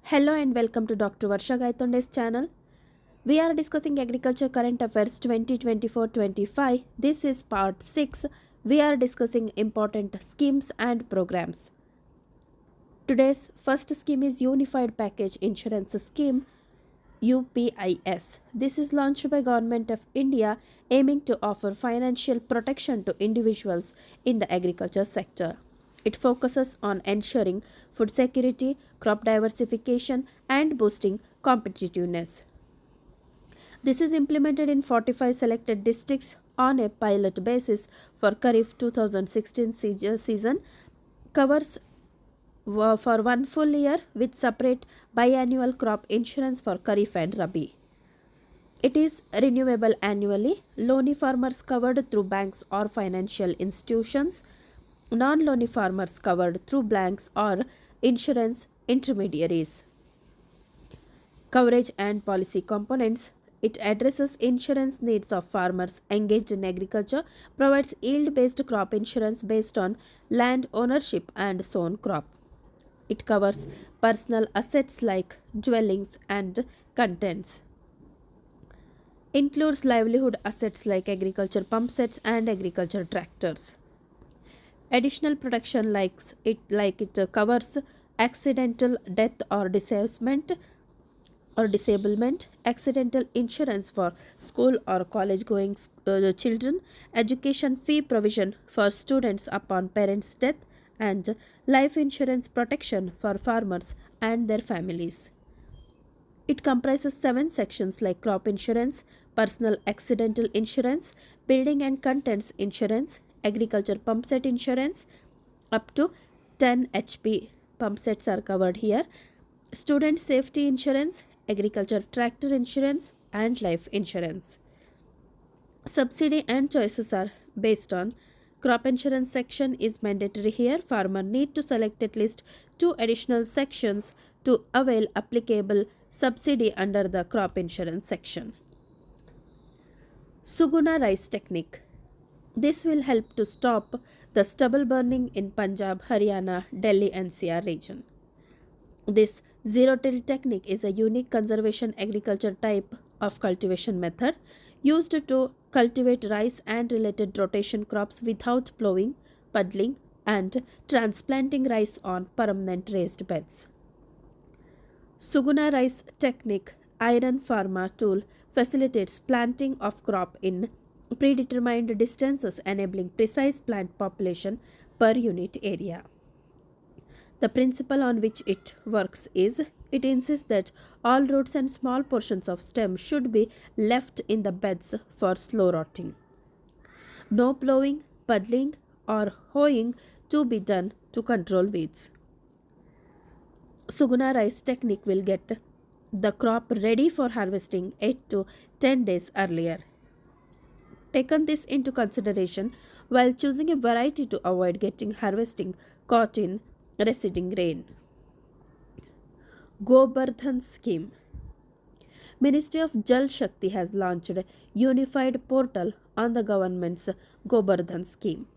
Hello and welcome to Dr. Varsha Gaitonde's channel. We are discussing Agriculture Current Affairs 2024-25. This is part 6. We are discussing important schemes and programs. Today's first scheme is Unified Package Insurance Scheme UPIS. This is launched by Government of India aiming to offer financial protection to individuals in the agriculture sector. It focuses on ensuring food security, crop diversification, and boosting competitiveness. This is implemented in 45 selected districts on a pilot basis for Kharif 2016 season, covers for one full year with separate biannual crop insurance for Kharif and Rabi. It is renewable annually. Loany farmers covered through banks or financial institutions. Non-loany farmers covered through banks or insurance intermediaries. Coverage and policy components. It addresses insurance needs of farmers engaged in agriculture, provides yield-based crop insurance based on land ownership and sown crop. It covers personal assets like dwellings and contents. Includes livelihood assets like agriculture pump sets and agriculture tractors. Additional protection like it covers accidental death or disablement, accidental insurance for school or college going children, education fee provision for students upon parents' death, and life insurance protection for farmers and their families. It comprises 7 sections like crop insurance, personal accidental insurance, building and contents insurance, agriculture pump set insurance, up to 10 HP pump sets are covered here, student safety insurance, agriculture tractor insurance, and life insurance. Subsidy and choices are based on crop insurance section is mandatory here. Farmer need to select at least 2 additional sections to avail applicable subsidy under the crop insurance section. Suguna rice technique. This will help to stop the stubble burning in Punjab, Haryana, Delhi NCR region. This zero-till technique is a unique conservation agriculture type of cultivation method used to cultivate rice and related rotation crops without plowing, puddling, and transplanting rice on permanent raised beds. Suguna rice technique iron pharma tool facilitates planting of crop in predetermined distances, enabling precise plant population per unit area. The principle on which it works is it insists that all roots and small portions of stem should be left in the beds for slow rotting. No plowing, puddling, or hoeing to be done to control weeds. Suguna rice technique will get the crop ready for harvesting 8 to 10 days earlier. Taken this into consideration while choosing a variety to avoid getting harvesting caught in receding rain. Gobardhan scheme. Ministry of Jal Shakti has launched a unified portal on the government's Gobardhan scheme.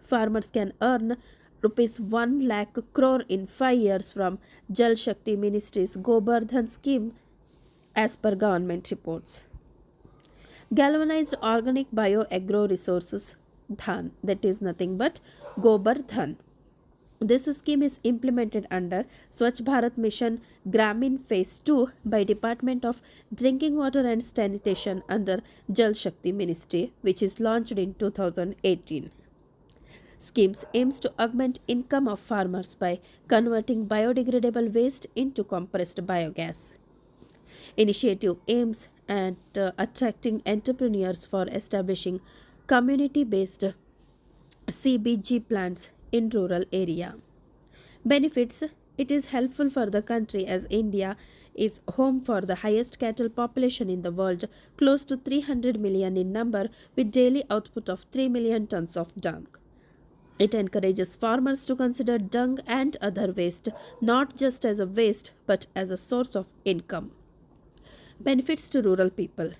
Farmers can earn rupees 1 lakh crore in 5 years from Jal Shakti Ministry's Gobardhan scheme as per government reports. Galvanized organic bio-agro resources dhan, that is nothing but Gobardhan. This scheme is implemented under Swachh Bharat Mission Gramin Phase 2 by Department of Drinking Water and Sanitation under Jal Shakti Ministry, which is launched in 2018. Schemes aims to augment income of farmers by converting biodegradable waste into compressed biogas. Initiative aims at attracting entrepreneurs for establishing community-based CBG plants in rural area. Benefits. It is helpful for the country as India is home for the highest cattle population in the world, close to 300 million in number, with daily output of 3 million tons of dung. It encourages farmers to consider dung and other waste not just as a waste but as a source of income. Benefits to rural people.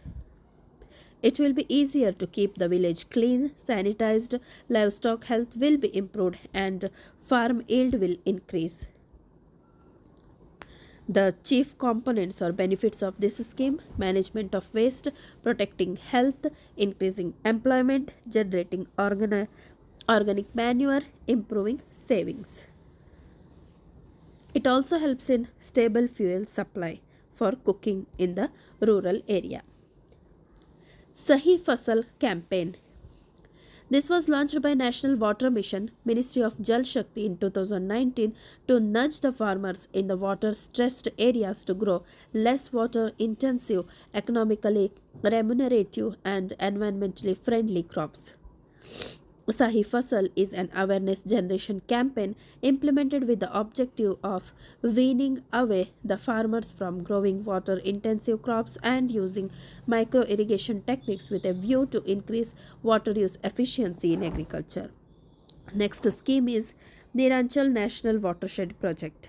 It will be easier to keep the village clean, sanitized, livestock health will be improved, and farm yield will increase. The chief components or benefits of this scheme: management of waste, protecting health, increasing employment, generating organic manure, improving savings. It also helps in stable fuel supply for cooking in the rural area. Sahi Fasal campaign. This was launched by National Water Mission, Ministry of Jal Shakti in 2019 to nudge the farmers in the water stressed areas to grow less water intensive, economically remunerative, and environmentally friendly crops. Sahi Fasal is an awareness generation campaign implemented with the objective of weaning away the farmers from growing water intensive crops and using micro irrigation techniques with a view to increase water use efficiency in agriculture. Next scheme is Niranchal National Watershed Project.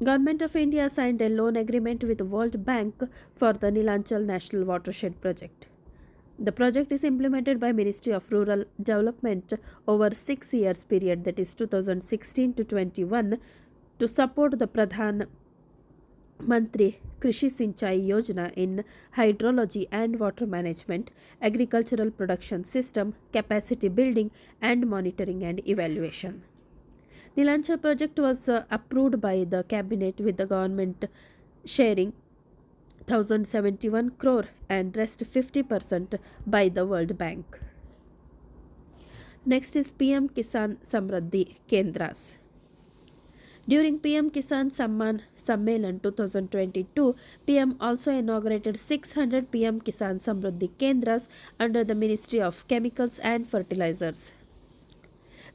Government of India signed a loan agreement with World Bank for the Nilanchal National Watershed Project. The project is implemented by Ministry of Rural Development over 6 years period, that is 2016 to 21, to support the Pradhan Mantri Krishi Sinchai Yojana in hydrology and water management, agricultural production system, capacity building and monitoring and evaluation. Nilanchal project was approved by the cabinet with the government sharing 1071 crore and rest 50% by the World Bank. Next is PM Kisan Samriddhi Kendras. During PM Kisan Samman Sammelan 2022, PM also inaugurated 600 PM Kisan Samriddhi Kendras under the Ministry of Chemicals and Fertilizers.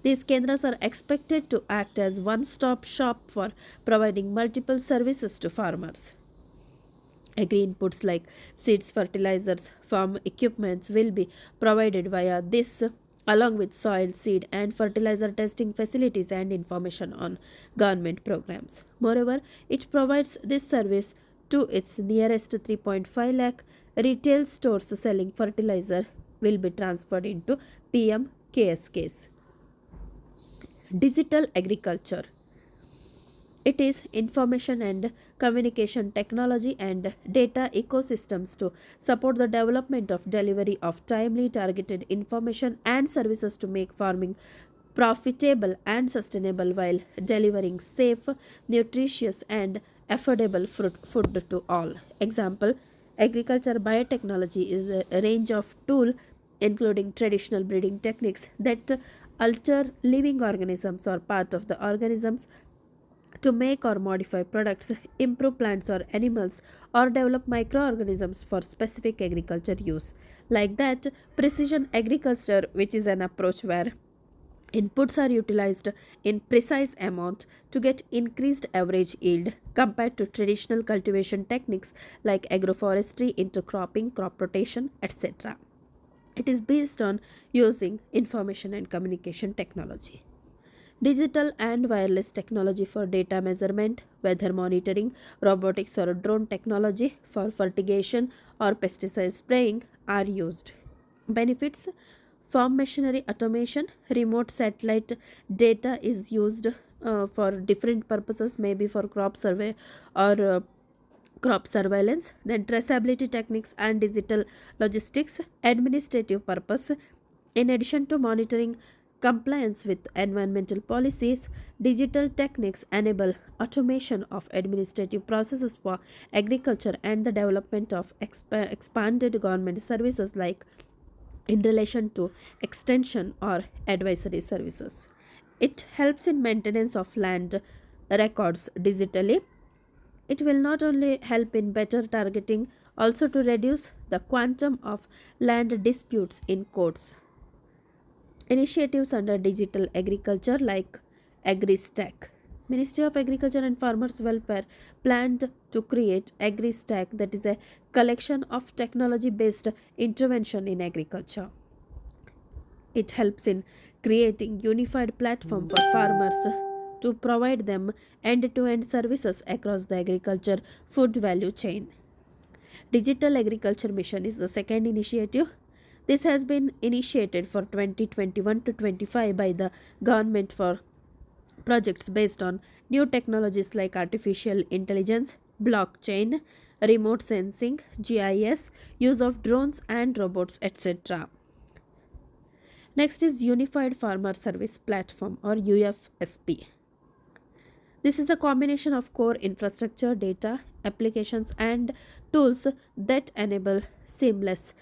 These kendras are expected to act as one-stop shop for providing multiple services to farmers. Agri inputs like seeds, fertilizers, farm equipments will be provided via this, along with soil, seed, and fertilizer testing facilities and information on government programs. Moreover, it provides this service to its nearest 3.5 lakh retail stores selling fertilizer will be transferred into PM KSKs. Digital agriculture. It is information and communication technology and data ecosystems to support the development of delivery of timely targeted information and services to make farming profitable and sustainable while delivering safe, nutritious and affordable food to all. Example, agriculture biotechnology is a range of tools including traditional breeding techniques that alter living organisms or part of the organisms to make or modify products, improve plants or animals, or develop microorganisms for specific agriculture use. Like that, precision agriculture, which is an approach where inputs are utilized in precise amount to get increased average yield compared to traditional cultivation techniques like agroforestry, intercropping, crop rotation, etc. It is based on using information and communication technology. Digital and wireless technology for data measurement, weather monitoring, robotics or drone technology for fertigation or pesticide spraying are used. Benefits: farm machinery automation, remote satellite data is used for different purposes, maybe for crop survey or crop surveillance, then traceability techniques and digital logistics, administrative purpose. In addition to monitoring compliance with environmental policies, digital techniques enable automation of administrative processes for agriculture and the development of expanded government services like in relation to extension or advisory services. It helps in maintenance of land records digitally. It will not only help in better targeting, also to reduce the quantum of land disputes in courts. Initiatives under digital agriculture like AgriStack. Ministry of Agriculture and Farmers Welfare planned to create AgriStack, that is a collection of technology based intervention in agriculture. It helps in creating unified platform for farmers to provide them end-to-end services across the agriculture food value chain. Digital Agriculture Mission is the second initiative. This has been initiated for 2021 to 25 by the government for projects based on new technologies like artificial intelligence, blockchain, remote sensing, GIS, use of drones and robots, etc. Next is Unified Farmer Service Platform or UFSP. This is a combination of core infrastructure, data, applications, and tools that enable seamless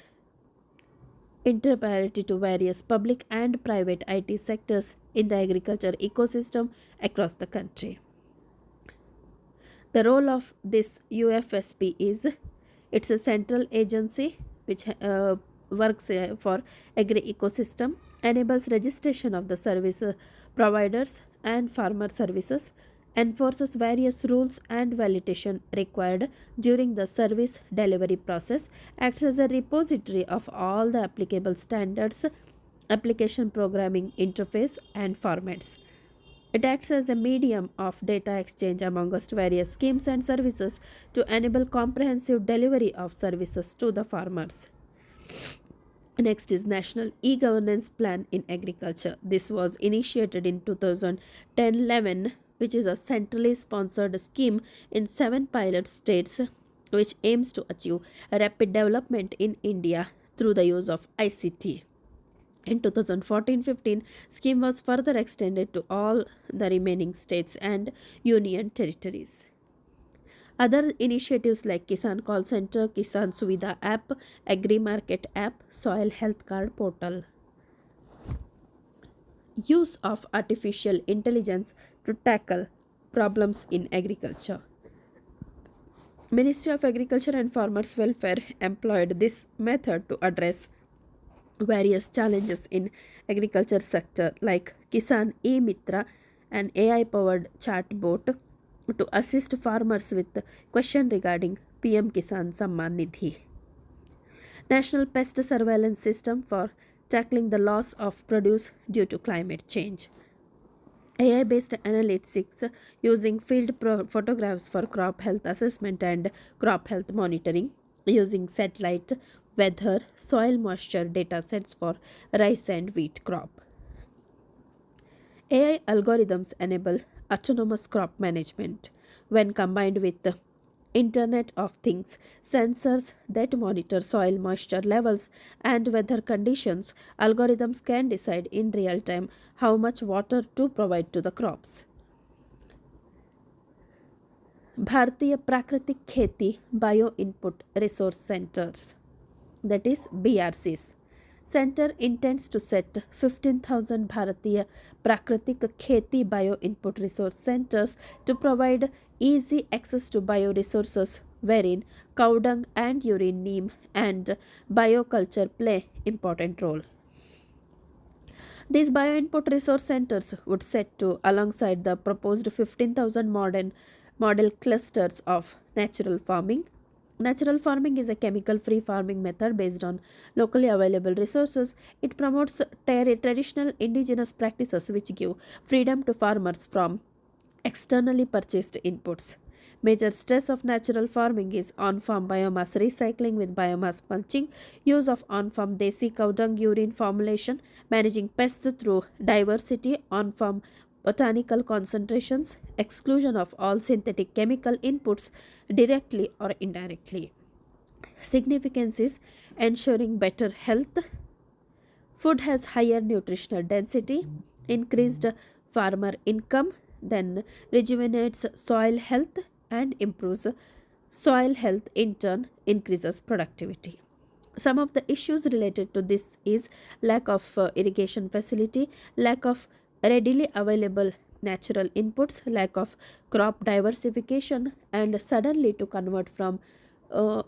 interoperability to various public and private IT sectors in the agriculture ecosystem across the country. The role of this UFSP is it's a central agency which works for agri ecosystem, enables registration of the service providers and farmer services, enforces various rules and validation required during the service delivery process, acts as a repository of all the applicable standards, application programming interface and formats. It acts as a medium of data exchange amongst various schemes and services to enable comprehensive delivery of services to the farmers. Next is National E-Governance Plan in Agriculture. This was initiated in 2010-11, which is a centrally sponsored scheme in 7 pilot states which aims to achieve rapid development in India through the use of ICT. In 2014-15, scheme was further extended to all the remaining states and union territories. Other initiatives like Kisan Call Center, Kisan Suvidha app, Agri Market app, Soil Health Card portal. Use of artificial intelligence to tackle problems in agriculture. Ministry of Agriculture and Farmers Welfare employed this method to address various challenges in agriculture sector like Kisan E-Mitra, an AI-powered chatbot to assist farmers with question regarding PM Kisan Samman Nidhi. National Pest Surveillance System for tackling the loss of produce due to climate change. AI-based analytics using field photographs for crop health assessment and crop health monitoring, using satellite, weather, soil moisture data sets for rice and wheat crop. AI algorithms enable autonomous crop management when combined with the Internet of Things sensors that monitor soil moisture levels and weather conditions. Algorithms can decide in real time how much water to provide to the crops. Bharatiya Prakritik Kheti Bio Input Resource Centers, that is BRCs. Center intends to set 15,000 Bharatiya Prakritik Kheti Bio Input Resource Centers to provide easy access to bioresources wherein cow dung and urine neem and bioculture play important role. These bioinput resource centers would set to alongside the proposed 15,000 model clusters of natural farming. Natural farming is a chemical-free farming method based on locally available resources. It promotes traditional indigenous practices which give freedom to farmers from externally purchased inputs. Major stress of natural farming is on-farm biomass recycling with biomass mulching, use of on-farm desi cow dung urine formulation, managing pests through diversity, on-farm botanical concentrations, exclusion of all synthetic chemical inputs directly or indirectly. Significance is ensuring better health. Food has higher nutritional density, increased farmer income, then rejuvenates soil health and improves soil health, in turn increases productivity. Some of the issues related to this is lack of irrigation facility, lack of readily available natural inputs, lack of crop diversification, and suddenly to convert from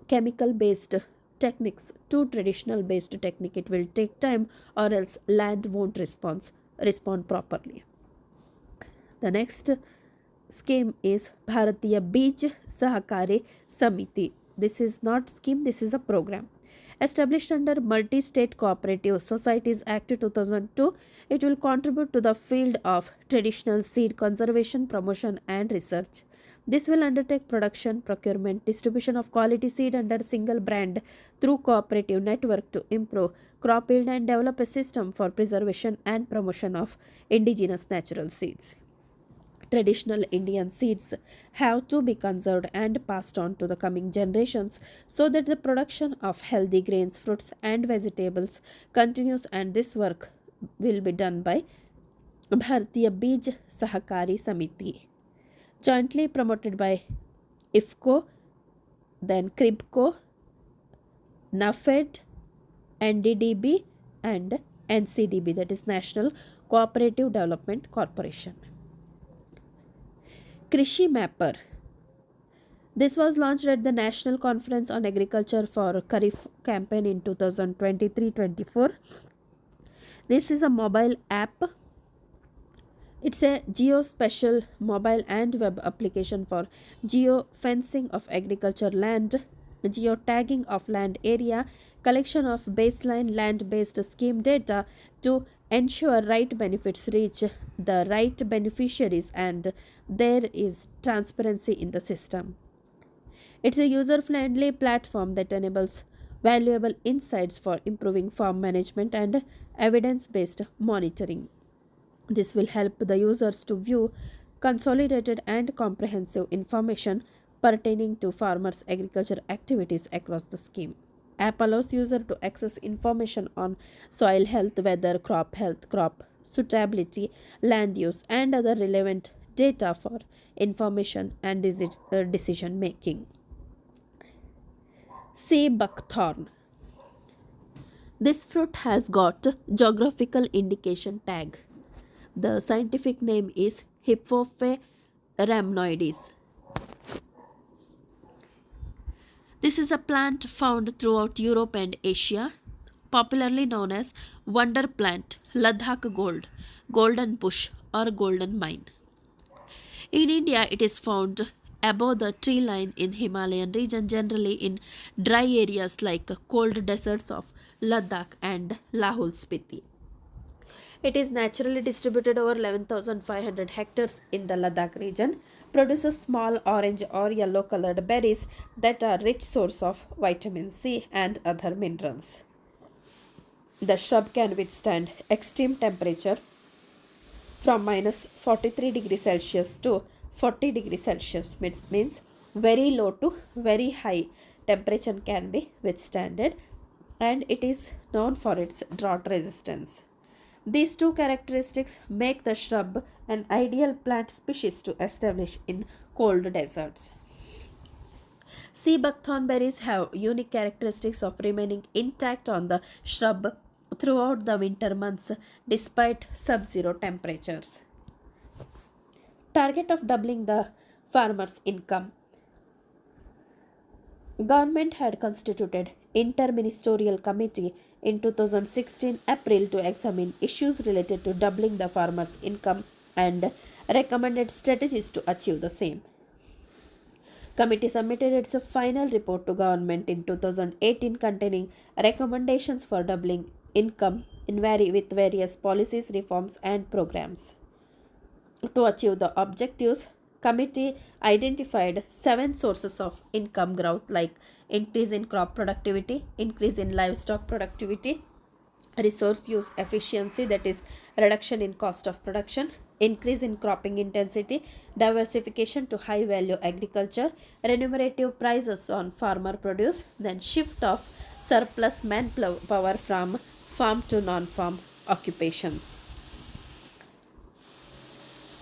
chemical based techniques to traditional based technique, it will take time or else land won't respond properly. The next scheme is Bharatiya Bij Sahakari Samiti. This is not scheme, this is a program. Established under Multi-State Cooperative Societies Act 2002, it will contribute to the field of traditional seed conservation, promotion and research. This will undertake production, procurement, distribution of quality seed under single brand through cooperative network to improve crop yield and develop a system for preservation and promotion of indigenous natural seeds. Traditional Indian seeds have to be conserved and passed on to the coming generations so that the production of healthy grains, fruits, and vegetables continues, and this work will be done by Bharatiya Bij Sahakari Samiti, jointly promoted by IFCO, then CRIBCO, NAFED, NDDB, and NCDB, that is National Cooperative Development Corporation. Krishi Mapper. This was launched at the National Conference on Agriculture for Kharif campaign in 2023-24. This is a mobile app. It's a geospatial mobile and web application for geofencing of agriculture land, geotagging of land area, collection of baseline land-based scheme data to ensure right benefits reach the right beneficiaries and there is transparency in the system. It's a user-friendly platform that enables valuable insights for improving farm management and evidence-based monitoring. This will help the users to view consolidated and comprehensive information pertaining to farmers' agriculture activities across the scheme. App allows user to access information on soil health, weather, crop suitability, land use, and other relevant data for information and decision making. Sea buckthorn. This fruit has got geographical indication tag. The scientific name is Hippophae rhamnoides. This is a plant found throughout Europe and Asia, popularly known as wonder plant, Ladakh gold, golden bush or golden mine. In India, it is found above the tree line in Himalayan region, generally in dry areas like cold deserts of Ladakh and Lahul Spiti. It is naturally distributed over 11,500 hectares in the Ladakh region, produces small orange or yellow colored berries that are rich source of vitamin C and other minerals. The shrub can withstand extreme temperature from minus 43 degrees Celsius to 40 degrees Celsius, means very low to very high temperature can be withstanded, and it is known for its drought resistance. These two characteristics make the shrub an ideal plant species to establish in cold deserts. Sea buckthorn berries have unique characteristics of remaining intact on the shrub throughout the winter months despite sub-zero temperatures. Target of doubling the farmer's income. Government had constituted interministerial committee in 2016 April to examine issues related to doubling the farmer's income and recommended strategies to achieve the same. Committee submitted its final report to government in 2018 containing recommendations for doubling income with various policies, reforms and programs. To achieve the objectives, committee identified 7 sources of income growth like increase in crop productivity, increase in livestock productivity, resource use efficiency, that is reduction in cost of production, increase in cropping intensity, diversification to high value agriculture, remunerative prices on farmer produce, then shift of surplus manpower from farm to non-farm occupations.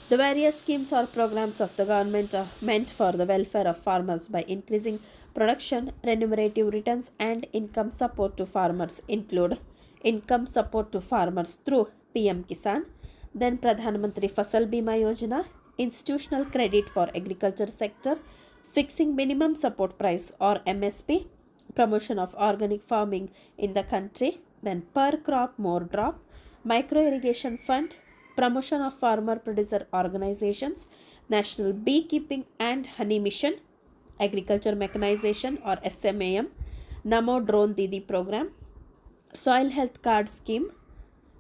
The various schemes or programs of the government are meant for the welfare of farmers by increasing production, remunerative returns and income support to farmers include income support to farmers through PM Kisan, then Pradhan Mantri Fasal Bima Yojana, institutional credit for agriculture sector, fixing minimum support price or MSP, promotion of organic farming in the country, then per crop more drop, micro irrigation fund, promotion of farmer producer organizations, National Beekeeping and Honey Mission, Agriculture Mechanization or SMAM, Namo Drone Didi program, Soil Health Card Scheme,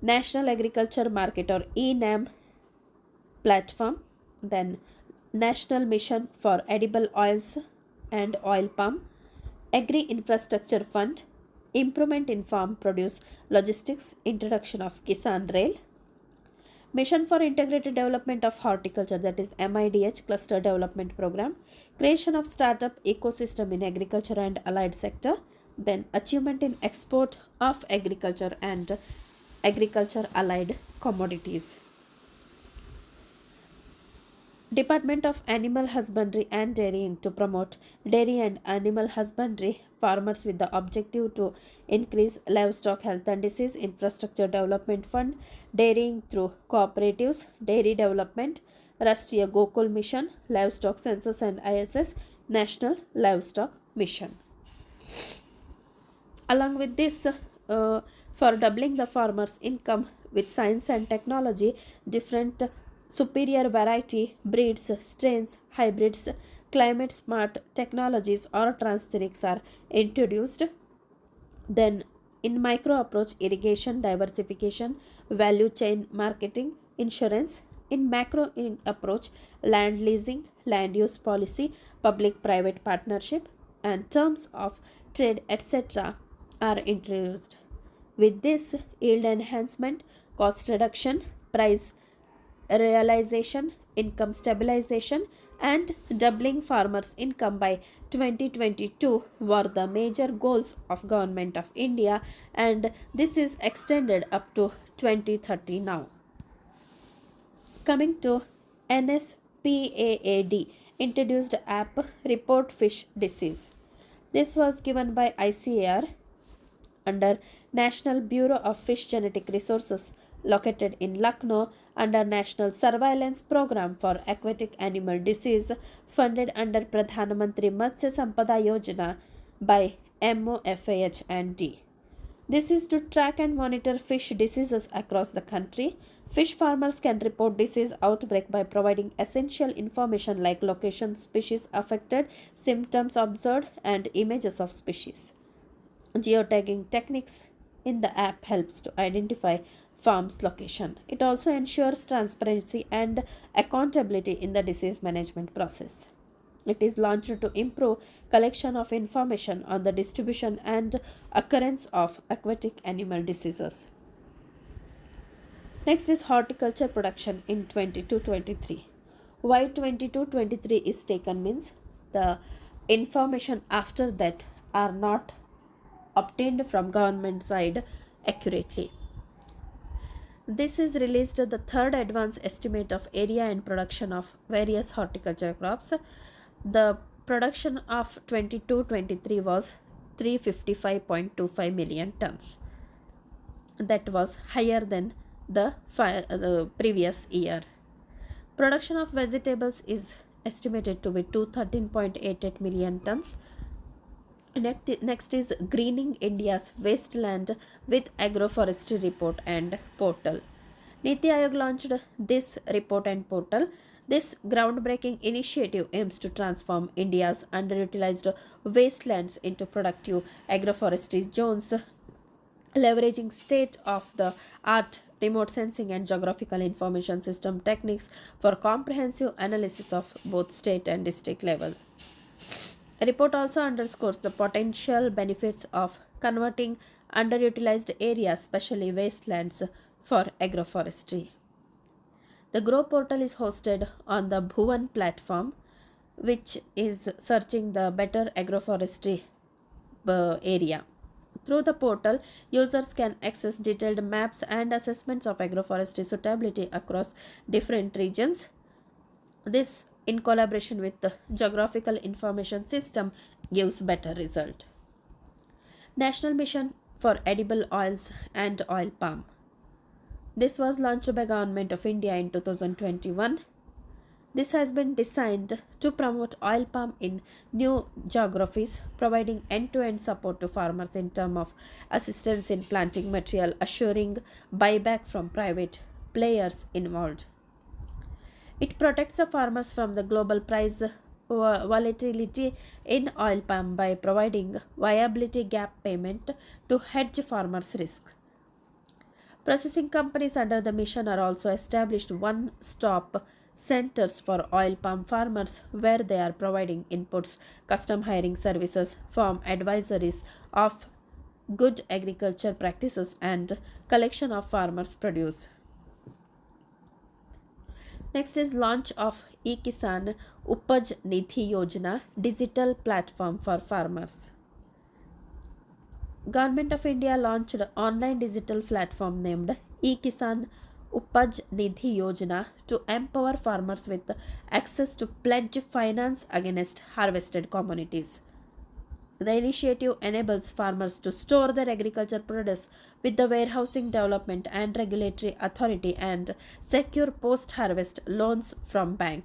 National Agriculture Market or ENAM platform, then National Mission for Edible Oils and Oil Palm, Agri Infrastructure Fund, Improvement in Farm Produce Logistics, Introduction of Kisan Rail, Mission for Integrated Development of Horticulture, that is MIDH Cluster Development Program, creation of startup ecosystem in agriculture and allied sector, then achievement in export of agriculture and agriculture allied commodities. Department of Animal Husbandry and Dairying to promote dairy and animal husbandry farmers with the objective to increase livestock health and disease infrastructure development fund, dairying through cooperatives, dairy development, Rashtriya Gokul Mission, livestock census and ISS, National Livestock Mission. Along with this, for doubling the farmers' income with science and technology, different superior variety, breeds, strains, hybrids, climate smart technologies or transgenics are introduced. Then, in micro approach, irrigation, diversification, value chain marketing, insurance. In macro approach, land leasing, land use policy, public private partnership, and terms of trade, etc., are introduced. With this, yield enhancement, cost reduction, price realization, income stabilization, and doubling farmers' income by 2022 were the major goals of Government of India, and this is extended up to 2030 now. Coming to NSPAAD, introduced app Report Fish Disease. This was given by ICAR under National Bureau of Fish Genetic Resources located in Lucknow under National Surveillance Program for Aquatic Animal Disease funded under Pradhan Mantri Matsya Sampada Yojana by MOFAH and D. This is to track and monitor fish diseases across the country. Fish farmers can report disease outbreak by providing essential information like location, species affected, symptoms observed, and images of species. Geotagging techniques in the app helps to identify farm's location. It also ensures transparency and accountability in the disease management process. It is launched to improve collection of information on the distribution and occurrence of aquatic animal diseases. Next is horticulture production in 22-23. Why 22-23 is taken means the information after that are not obtained from government side accurately. This is released the third advance estimate of area and production of various horticulture crops. The production of 22-23 was 355.25 million tons. That was higher than the previous year. Production of vegetables is estimated to be 213.88 million tons. Next is Greening India's Wasteland with Agroforestry Report and Portal. Niti Aayog launched this report and portal. This groundbreaking initiative aims to transform India's underutilized wastelands into productive agroforestry zones, leveraging state-of-the-art remote sensing and geographical information system techniques for comprehensive analysis of both state and district level. A report also underscores the potential benefits of converting underutilized areas, especially wastelands, for agroforestry. The Grow portal is hosted on the Bhuvan platform, which is searching the better agroforestry area. Through the portal, users can access detailed maps and assessments of agroforestry suitability across different regions. This, in collaboration with the Geographical Information System, gives better result. National Mission for Edible Oils and Oil Palm. This was launched by Government of India in 2021. This has been designed to promote oil palm in new geographies, providing end-to-end support to farmers in terms of assistance in planting material, assuring buyback from private players involved. It protects the farmers from the global price volatility in oil palm by providing viability gap payment to hedge farmers' risk. Processing companies under the mission are also established one-stop centers for oil palm farmers where they are providing inputs, custom hiring services, farm advisories of good agriculture practices and collection of farmers' produce. Next is launch of e-Kisan Upaj Nidhi Yojana digital platform for farmers. Government of India launched online digital platform named e-Kisan Upaj Nidhi Yojana to empower farmers with access to pledge finance against harvested commodities. The initiative enables farmers to store their agriculture produce with the warehousing development and regulatory authority and secure post-harvest loans from bank.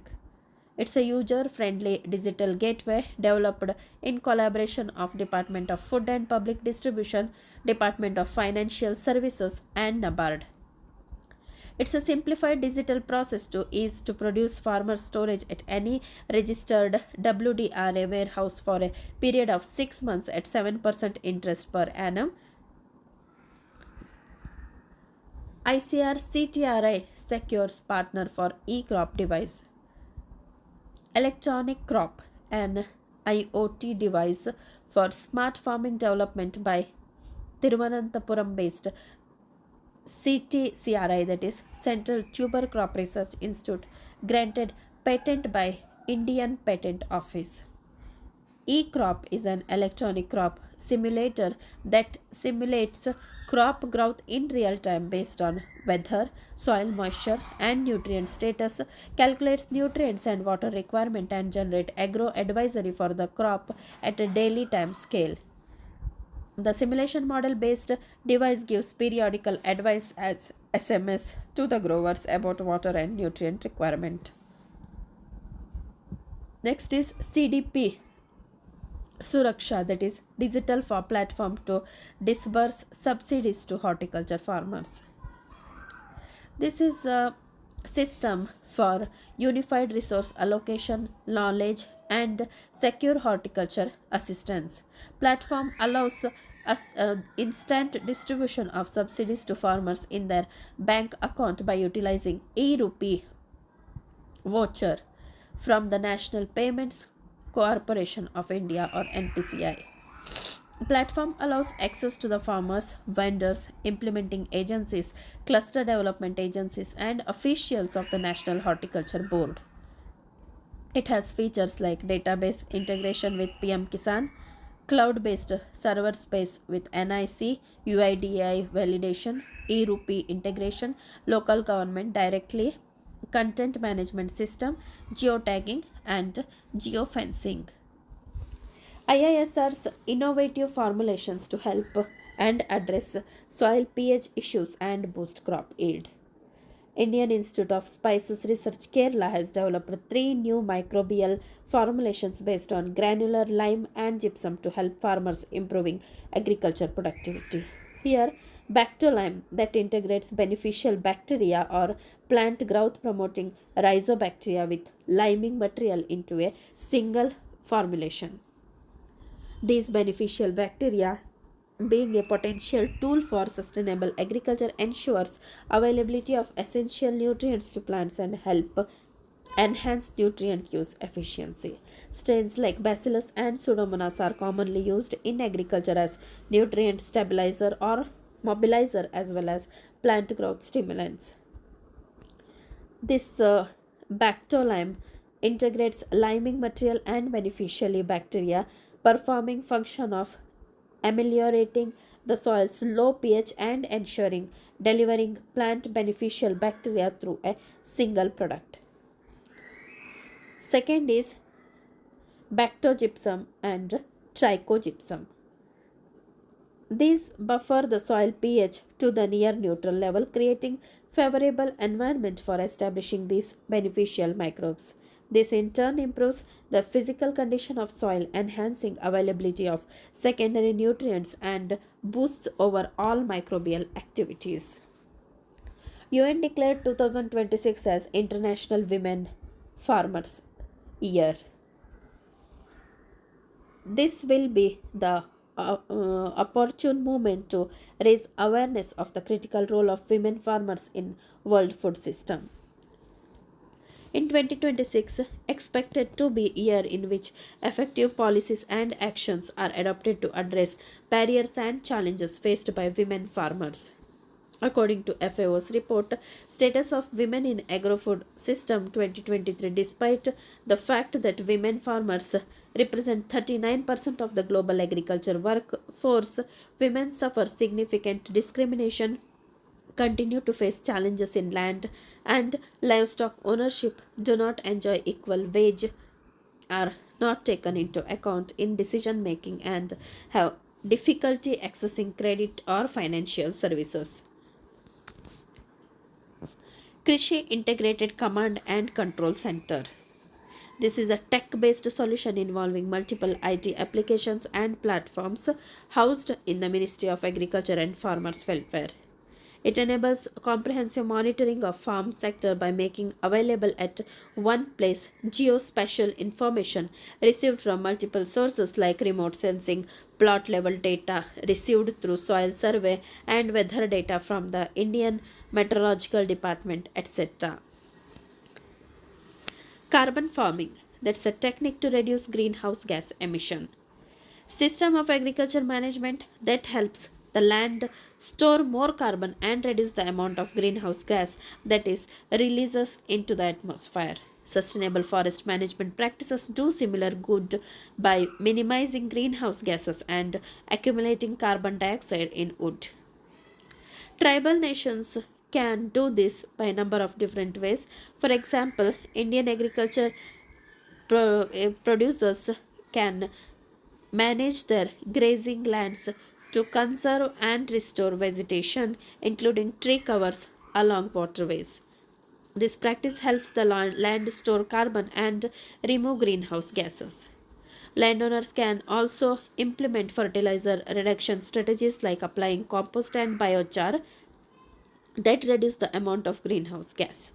It's a user-friendly digital gateway developed in collaboration of Department of Food and Public Distribution, Department of Financial Services and NABARD. It's a simplified digital process to ease to produce farmer storage at any registered WDRA warehouse for a period of 6 months at 7% interest per annum. ICR CTRI secures partner for e-crop device. Electronic crop, an IoT device for smart farming development by Thiruvananthapuram based CTCRI, that is Central Tuber Crop Research Institute, granted patent by Indian Patent Office. E-crop is an electronic crop simulator that simulates crop growth in real time based on weather, soil moisture and nutrient status, calculates nutrients and water requirement and generate agro advisory for the crop at a daily time scale. The simulation model based device gives periodical advice as SMS to the growers about water and nutrient requirement. Next is CDP Suraksha, that is digital for platform to disburse subsidies to horticulture farmers. This is a system for unified resource allocation, knowledge and secure horticulture assistance. Platform allows us instant distribution of subsidies to farmers in their bank account by utilizing e-rupee voucher from the National Payments Corporation of India or NPCI. Platform allows access to the farmers, vendors, implementing agencies, cluster development agencies, and officials of the National Horticulture Board. It has features like database integration with PM Kisan, cloud based server space with NIC, UIDAI validation, e rupee integration, local government directly, content management system, geotagging, and geofencing. IISR's innovative formulations to help and address soil pH issues and boost crop yield. Indian Institute of Spices Research Kerala has developed 3 new microbial formulations based on granular lime and gypsum to help farmers improving agriculture productivity. Here, Bactolime that integrates beneficial bacteria or plant growth promoting rhizobacteria with liming material into a single formulation. These beneficial bacteria, being a potential tool for sustainable agriculture, ensures availability of essential nutrients to plants and help enhance nutrient use efficiency. Strains like Bacillus and Pseudomonas are commonly used in agriculture as nutrient stabilizer or mobilizer as well as plant growth stimulants. This Bactolime integrates liming material and beneficially bacteria, performing function of ameliorating the soil's low pH and ensuring delivering plant beneficial bacteria through a single product. Second is bactogypsum and trichogypsum. These buffer the soil pH to the near neutral level, creating favorable environment for establishing these beneficial microbes. This in turn improves the physical condition of soil, enhancing availability of secondary nutrients and boosts overall microbial activities. UN declared 2026 as International Women Farmers Year. This will be the opportune moment to raise awareness of the critical role of women farmers in world food system. In 2026, expected to be a year in which effective policies and actions are adopted to address barriers and challenges faced by women farmers. According to FAO's report, Status of Women in Agro-Food System 2023, despite the fact that women farmers represent 39% of the global agriculture workforce, women suffer significant discrimination, continue to face challenges in land and livestock ownership, do not enjoy equal wage, are not taken into account in decision making, and have difficulty accessing credit or financial services. Krishi Integrated Command and Control Center. This is a tech based solution involving multiple IT applications and platforms housed in the Ministry of Agriculture and Farmers Welfare. It enables comprehensive monitoring of farm sector by making available at one place geospatial information received from multiple sources like remote sensing, plot level data received through soil survey, and weather data from the Indian Meteorological Department, etc. Carbon farming, that's a technique to reduce greenhouse gas emission. System of agriculture management that helps the land store more carbon and reduce the amount of greenhouse gas that is releases into the atmosphere. Sustainable forest management practices do similar good by minimizing greenhouse gases and accumulating carbon dioxide in wood. Tribal nations can do this by a number of different ways. For example, Indian agriculture producers can manage their grazing lands to conserve and restore vegetation, including tree covers along waterways. This practice helps the land store carbon and remove greenhouse gases. Landowners can also implement fertilizer reduction strategies like applying compost and biochar that reduce the amount of greenhouse gas.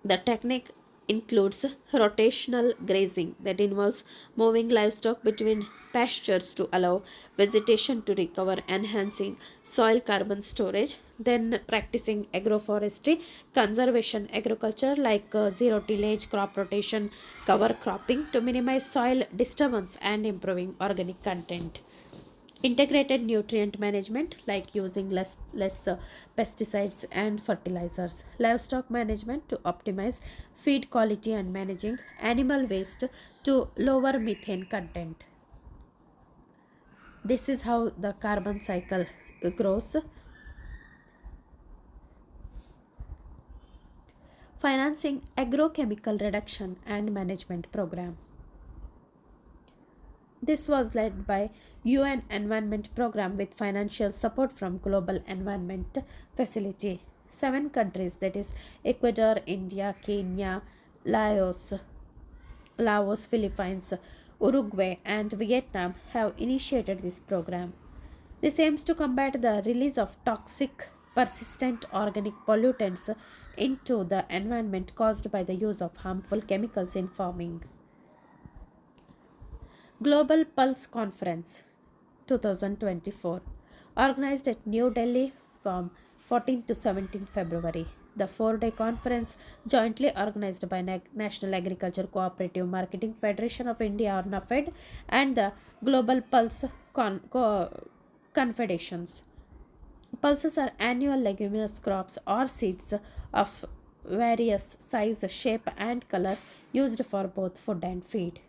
The technique includes rotational grazing that involves moving livestock between pastures to allow vegetation to recover, enhancing soil carbon storage. Then, practicing agroforestry, conservation agriculture like zero tillage, crop rotation, cover cropping to minimize soil disturbance and improving organic content. Integrated nutrient management like using less pesticides and fertilizers. Livestock management to optimize feed quality and managing animal waste to lower methane content. This is how the carbon cycle grows. Financing agrochemical reduction and management program. This was led by UN Environment Program with financial support from Global Environment Facility. 7 countries, that is Ecuador, India, Kenya, Laos, Philippines, Uruguay, and Vietnam have initiated this program. This aims to combat the release of toxic, persistent organic pollutants into the environment caused by the use of harmful chemicals in farming. Global Pulse Conference 2024, organized at New Delhi from 14 to 17 February. The 4-day conference, jointly organized by National Agriculture Cooperative Marketing Federation of India or NAFED and the Global Pulse Confederations. Pulses are annual leguminous crops or seeds of various size, shape, and color used for both food and feed.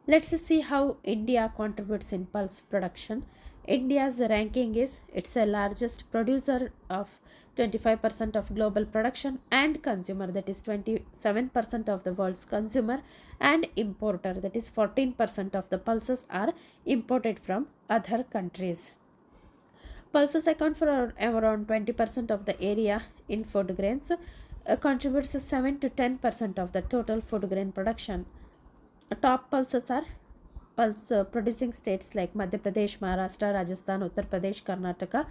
Let's see how India contributes in pulse production. India's ranking is it's a largest producer of 25% of global production and consumer, that is 27% of the world's consumer, and importer, that is 14% of the pulses are imported from other countries. Pulses account for around 20% of the area in food grains, contributes to 7 to 10% of the total food grain production. Top pulses are pulse producing states like Madhya Pradesh, Maharashtra, Rajasthan, Uttar Pradesh, Karnataka.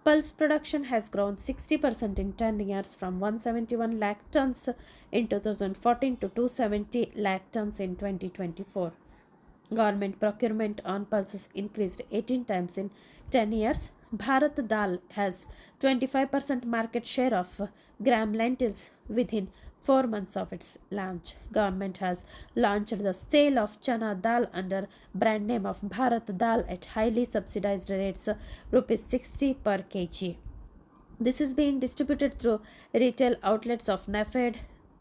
Pulse production has grown 60% in 10 years from 171 lakh tons in 2014 to 270 lakh tons in 2024. Government procurement on pulses increased 18 times in 10 years. Bharat Dal has 25% market share of gram lentils within 4 months of its launch. Government has launched the sale of chana dal under brand name of Bharat Dal at highly subsidized rates rupees 60 per kg. This is being distributed through retail outlets of NAFED,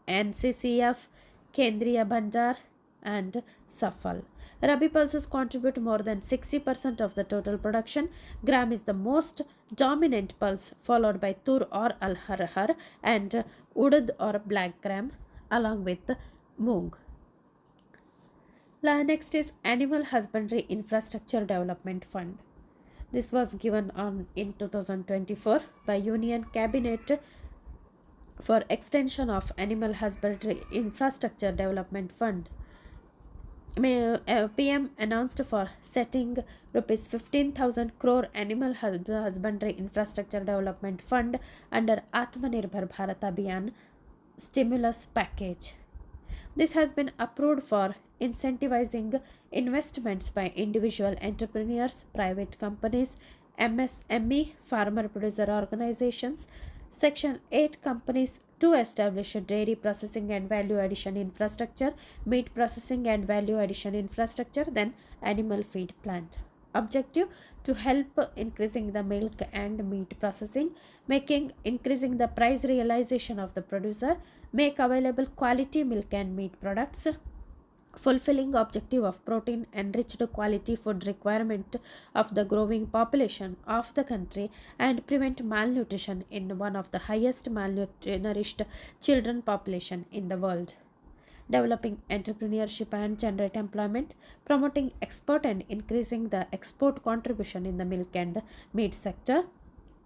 NCCF, Kendriya Bhandar, and Safal. Rabi pulses contribute more than 60% of the total production. Gram is the most dominant pulse, followed by Tur or Al Harhar and Urud or Black Gram, along with Moong. Next is Animal Husbandry Infrastructure Development Fund. This was given on in 2024 by Union Cabinet for extension of Animal Husbandry Infrastructure Development Fund. PM announced for setting rupees 15,000 crore Animal Husbandry Infrastructure Development Fund under Atmanirbhar Bharat Abhiyan stimulus package. This has been approved for incentivizing investments by individual entrepreneurs, private companies, MSME, farmer producer organizations, Section 8 companies to establish a dairy processing and value addition infrastructure, meat processing and value addition infrastructure, then animal feed plant. Objective to help increasing the milk and meat processing, increasing the price realization of the producer, make available quality milk and meat products, fulfilling objective of protein enriched quality food requirement of the growing population of the country, and prevent malnutrition in one of the highest malnourished children population in the world. Developing entrepreneurship and generate employment, promoting export and increasing the export contribution in the milk and meat sector,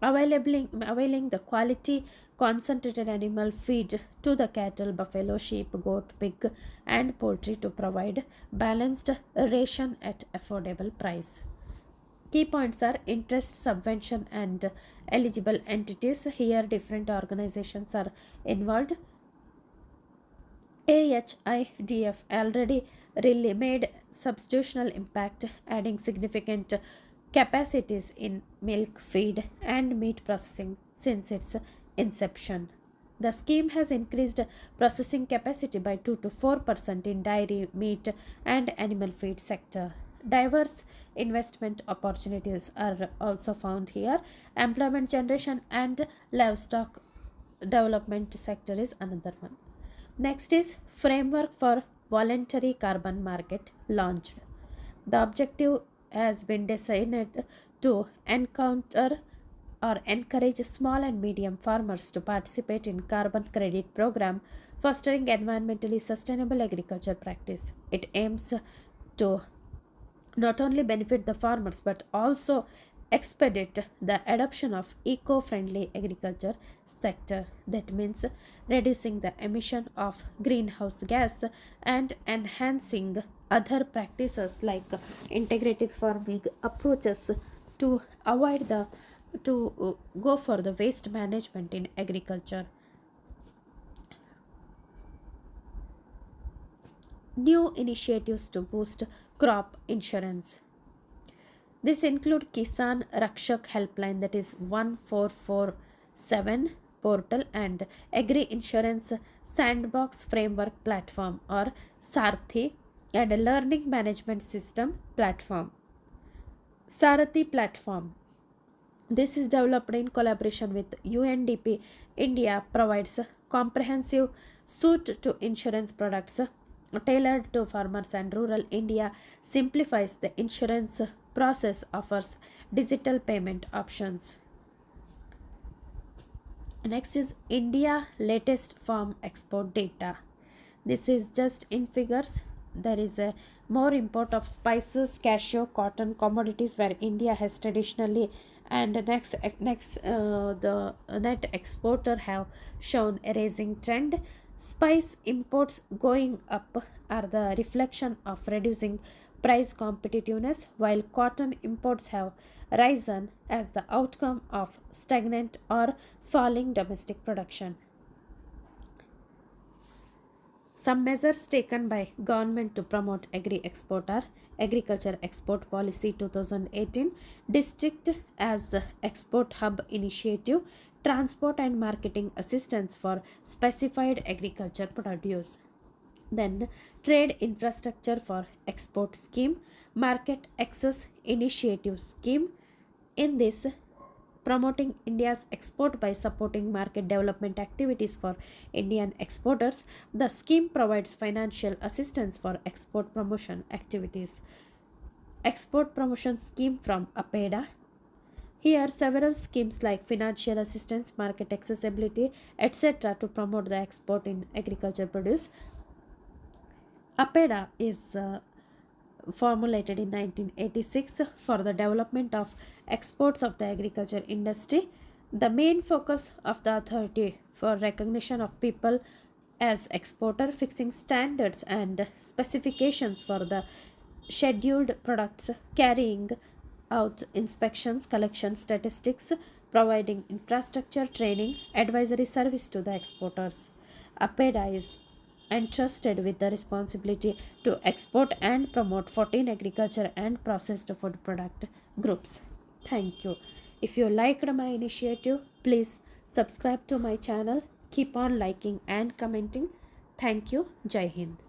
availing the quality concentrated animal feed to the cattle, buffalo, sheep, goat, pig, and poultry to provide balanced ration at affordable price. Key points are interest, subvention, and eligible entities. Here, different organizations are involved. AHIDF already really made substitutional impact, adding significant capacities in milk, feed, and meat processing since its inception. The scheme has increased processing capacity by 2 to 4% in dairy, meat, and animal feed sector. Diverse investment opportunities are also found here. Employment generation and livestock development sector is another one. Next is framework for voluntary carbon market launched. The objective has been designed to encourage small and medium farmers to participate in carbon credit program, fostering environmentally sustainable agriculture practice. It aims to not only benefit the farmers but also expedite the adoption of eco-friendly agriculture sector. That means reducing the emission of greenhouse gas and enhancing other practices like integrated farming approaches to avoid the to go for the waste management in agriculture. New initiatives to boost crop insurance. This include Kisan Rakshak helpline, that is 1447 portal, and Agri Insurance Sandbox Framework platform or Sarthi, and a learning management system platform. Sarathi platform. This is developed in collaboration with UNDP. India provides comprehensive suite to insurance products tailored to farmers and rural India, simplifies the insurance process, offers digital payment options. Next is India latest farm export data. This is just in figures. There is a more import of spices, cashew, cotton commodities where India has traditionally, and the net exporter have shown a rising trend. Spice imports going up are the reflection of reducing price competitiveness, while cotton imports have risen as the outcome of stagnant or falling domestic production. Some measures taken by government to promote agri-export are Agriculture Export Policy 2018, District as Export Hub Initiative, Transport and Marketing Assistance for Specified Agriculture Produce. Then Trade Infrastructure for Export Scheme, Market Access Initiative Scheme. In this, promoting India's export by supporting market development activities for Indian exporters. The scheme provides financial assistance for export promotion activities. Export promotion scheme from APEDA. Here, several schemes like financial assistance, market accessibility, etc., to promote the export in agriculture produce. APEDA is formulated in 1986 for the development of exports of the agriculture industry. The main focus of the authority for recognition of people as exporter, fixing standards and specifications for the scheduled products, carrying out inspections, collection statistics, providing infrastructure, training, advisory service to the exporters. APEDA is entrusted with the responsibility to export and promote 14 agriculture and processed food product groups. Thank you. If you liked my initiative, please subscribe to my channel. Keep on liking and commenting. Thank you. Jai Hind.